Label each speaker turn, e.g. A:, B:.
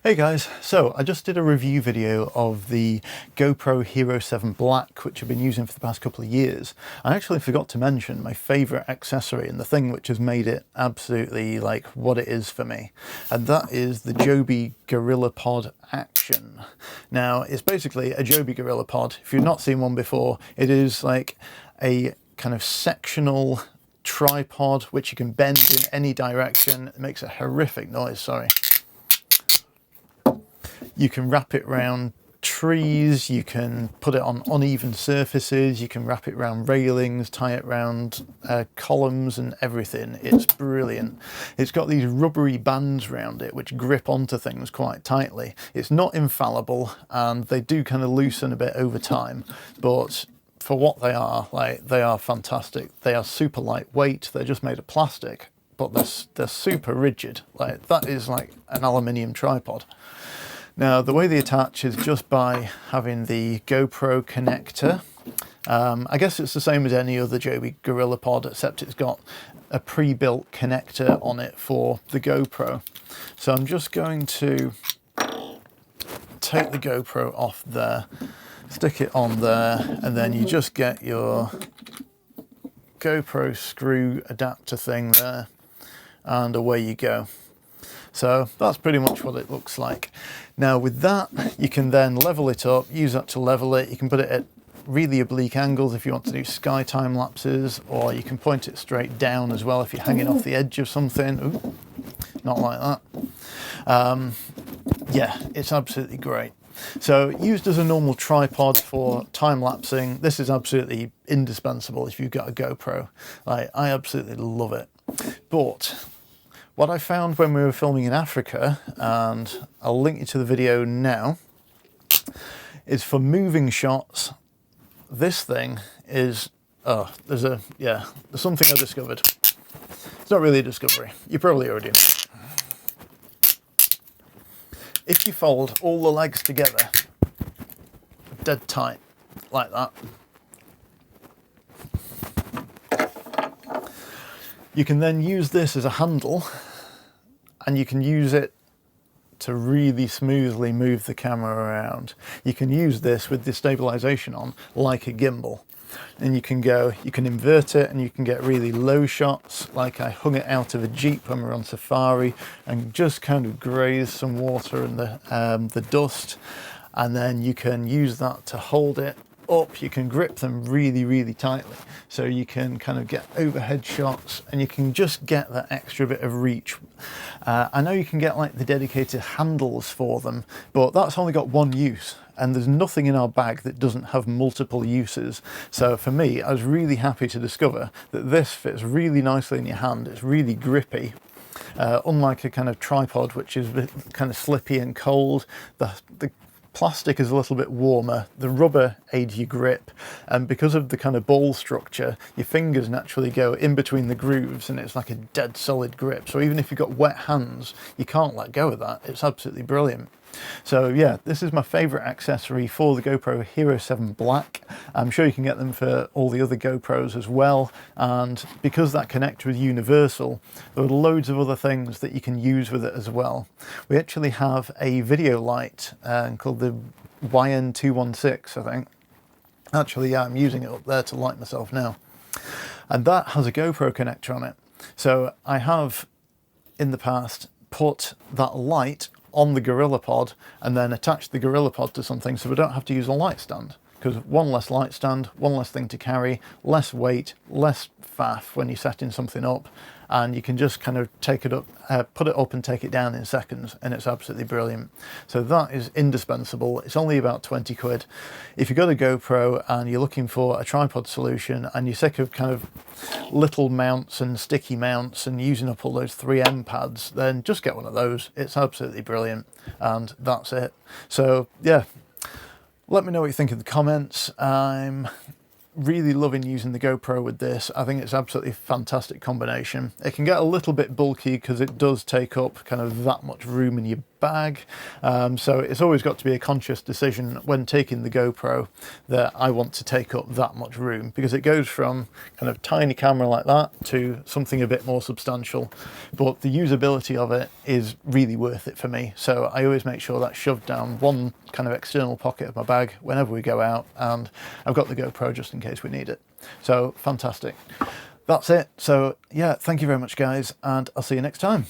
A: Hey guys, so I just did a review video of the GoPro Hero 7 Black, which I've been using for the past couple of years. I actually forgot to mention my favourite accessory and the thing which has made it absolutely like what it is for me, and that is the Joby Gorillapod Action. Now, it's basically a Joby Gorillapod. If you've not seen one before, it is like a kind of sectional tripod which you can bend in any direction. It makes a horrific noise, sorry. You can wrap it around trees, you can put it on uneven surfaces, you can wrap it around railings, tie it around columns and everything. It's brilliant. It's got these rubbery bands around it which grip onto things quite tightly. It's not infallible and they do kind of loosen a bit over time, but for what they are, like, they are fantastic. They are super lightweight, they're just made of plastic, but they're super rigid. Like, that is like an aluminium tripod. Now, the way they attach is just by having the GoPro connector. I guess it's the same as any other Joby Gorillapod, except it's got a pre-built connector on it for the GoPro. So I'm just going to take the GoPro off there, stick it on there, and then you just get your GoPro screw adapter thing there, and away you go. So that's pretty much what it looks like. Now with that, you can then level it up, use that to level it. You can put it at really oblique angles if you want to do sky time lapses, or you can point it straight down as well if you're hanging off the edge of something. Ooh, not like that. Yeah, it's absolutely great. So used as a normal tripod for time lapsing, this is absolutely indispensable if you've got a GoPro. Like, I absolutely love it. But what I found when we were filming in Africa, and I'll link you to the video now, is for moving shots, this thing is, there's something I discovered. It's not really a discovery, you probably already know. If you fold all the legs together, dead tight, like that, you can then use this as a handle, and you can use it to really smoothly move the camera around. You can use this with the stabilization on like a gimbal, and you can invert it and you can get really low shots, like I hung it out of a Jeep when we were on safari and just kind of graze some water in the dust, and then you can use that to hold it up. You can grip them really, really tightly, so you can kind of get overhead shots and you can just get that extra bit of reach. I know you can get like the dedicated handles for them, but that's only got one use, and there's nothing in our bag that doesn't have multiple uses. So for me, I was really happy to discover that this fits really nicely in your hand. It's really grippy. Unlike a kind of tripod which is a bit kind of slippy and cold, the plastic is a little bit warmer, the rubber aids your grip, and because of the kind of ball structure, your fingers naturally go in between the grooves and it's like a dead solid grip. So even if you've got wet hands, you can't let go of that. It's absolutely brilliant. So yeah, this is my favourite accessory for the GoPro Hero 7 Black. I'm sure you can get them for all the other GoPros as well, and because that connector is universal, there are loads of other things that you can use with it as well. We actually have a video light called the YN216, I think. Actually, yeah, I'm using it up there to light myself now. And that has a GoPro connector on it. So I have, in the past, put that light on the Gorillapod and then attach the Gorillapod to something so we don't have to use a light stand, because one less light stand, one less thing to carry, less weight, less faff when you're setting something up, and you can just kind of take it up, put it up and take it down in seconds, and it's absolutely brilliant. So that is indispensable. It's only about 20 quid. If you've got a GoPro and you're looking for a tripod solution and you're sick of kind of little mounts and sticky mounts and using up all those 3M pads, then just get one of those. It's absolutely brilliant, and that's it. So yeah, let me know what you think in the comments. I'm really loving using the GoPro with this. I think it's absolutely fantastic combination. It can get a little bit bulky because it does take up kind of that much room in your bag. So it's always got to be a conscious decision when taking the GoPro that I want to take up that much room, because it goes from kind of tiny camera like that to something a bit more substantial, but the usability of it is really worth it for me. So I always make sure that's shoved down one kind of external pocket of my bag whenever we go out, and I've got the GoPro just in case we need it. So fantastic. That's it. So yeah, thank you very much guys, and I'll see you next time.